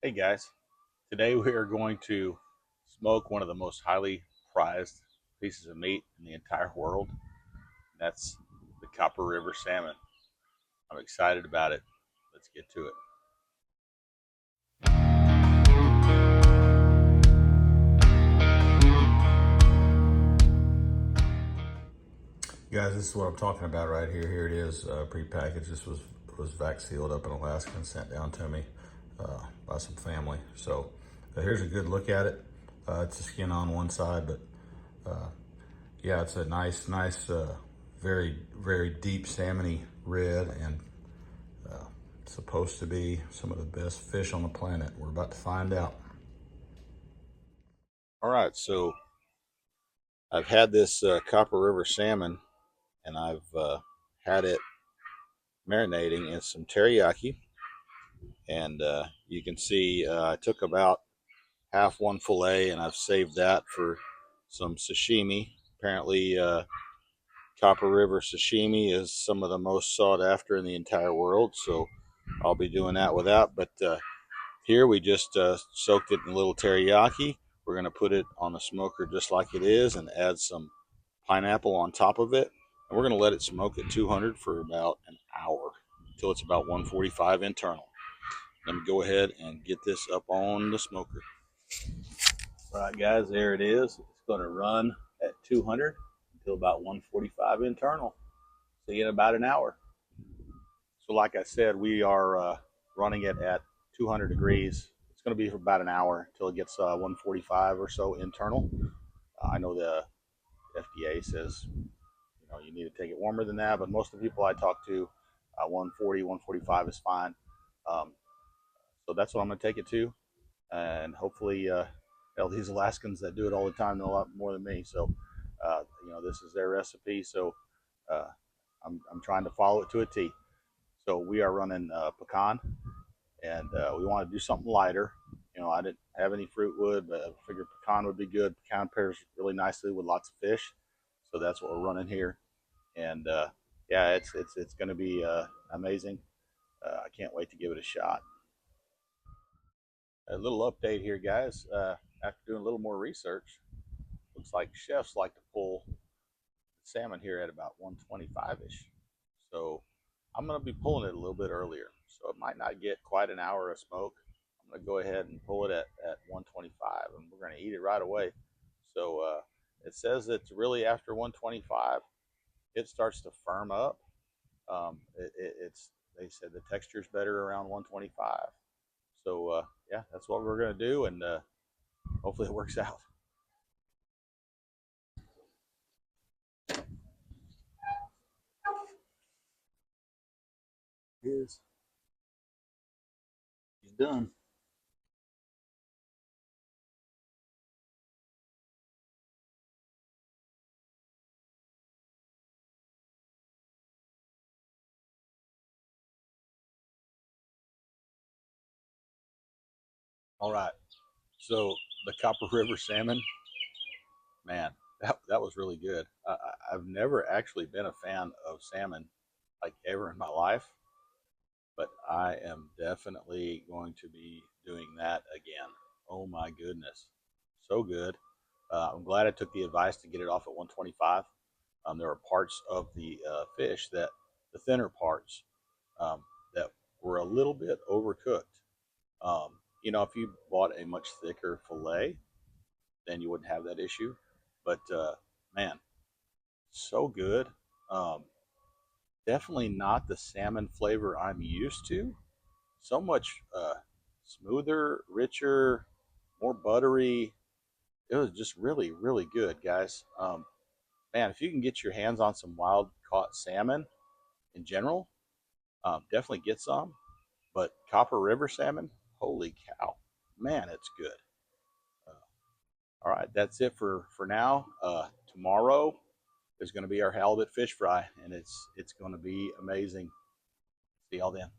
Hey guys, today we are going to smoke one of the most highly prized pieces of meat in the entire world. That's the Copper River salmon. I'm excited about it. Let's get to it. Guys, this is what I'm talking about right here. Here it is, prepackaged. This was vac sealed up in Alaska and sent down to me by some family. So here's a good look at it. It's the skin on one side, but yeah, it's a nice, very, very deep salmony red, and it's supposed to be some of the best fish on the planet. We're about to find out. All right, so I've had this Copper River salmon, and I've had it marinating in some teriyaki, and you can see I took about half one fillet, and I've saved that for some sashimi. Apparently, Copper River sashimi is some of the most sought after in the entire world, so I'll be doing that with that. But here we just soaked it in a little teriyaki. We're going to put it on the smoker just like it is and add some pineapple on top of it. And we're going to let it smoke at 200 for about an hour until it's about 145 internal. Let me go ahead and get this up on the smoker. All right, guys, there it is. It's going to run at 200 until about 145 internal. See you in about an hour. So like I said, we are running it at 200 degrees. It's going to be for about an hour until it gets 145 or so internal. I know the FDA says you need to take it warmer than that, but most of the people I talk to, 140, 145 is fine. Um, so that's what I'm going to take it to, and hopefully, these Alaskans that do it all the time know a lot more than me. So, this is their recipe. So, uh, I'm trying to follow it to a T. So we are running pecan, and we want to do something lighter. I didn't have any fruit wood, but I figured pecan would be good. Pecan pairs really nicely with lots of fish, so that's what we're running here. And yeah, it's going to be amazing. I can't wait to give it a shot. A little update here, guys. After doing a little more research, looks like chefs like to pull salmon here at about 125-ish. So I'm going to be pulling it a little bit earlier. So it might not get quite an hour of smoke. I'm going to go ahead and pull it at 125, and we're going to eat it right away. So it says that really after 125, it starts to firm up. It's they said the texture is better around 125. So yeah, that's what we're going to do, and hopefully it works out. Is he's done. All right. So the Copper River salmon, man, that was really good. I've never actually been a fan of salmon like ever in my life, but I am definitely going to be doing that again. Oh my goodness, so good. I'm glad I took the advice to get it off at 125. There are parts of the fish the thinner parts, um, that were a little bit overcooked. If you bought a much thicker fillet, then you wouldn't have that issue. But man, so good. Um, Definitely not the salmon flavor I'm used to. So much smoother, richer, more buttery. It was just really, really good, guys. Man, if you can get your hands on some wild caught salmon in general, definitely get some. But Copper River salmon, holy cow, man, it's good. All right, that's it for now. Tomorrow is going to be our halibut fish fry, and it's going to be amazing. See y'all then.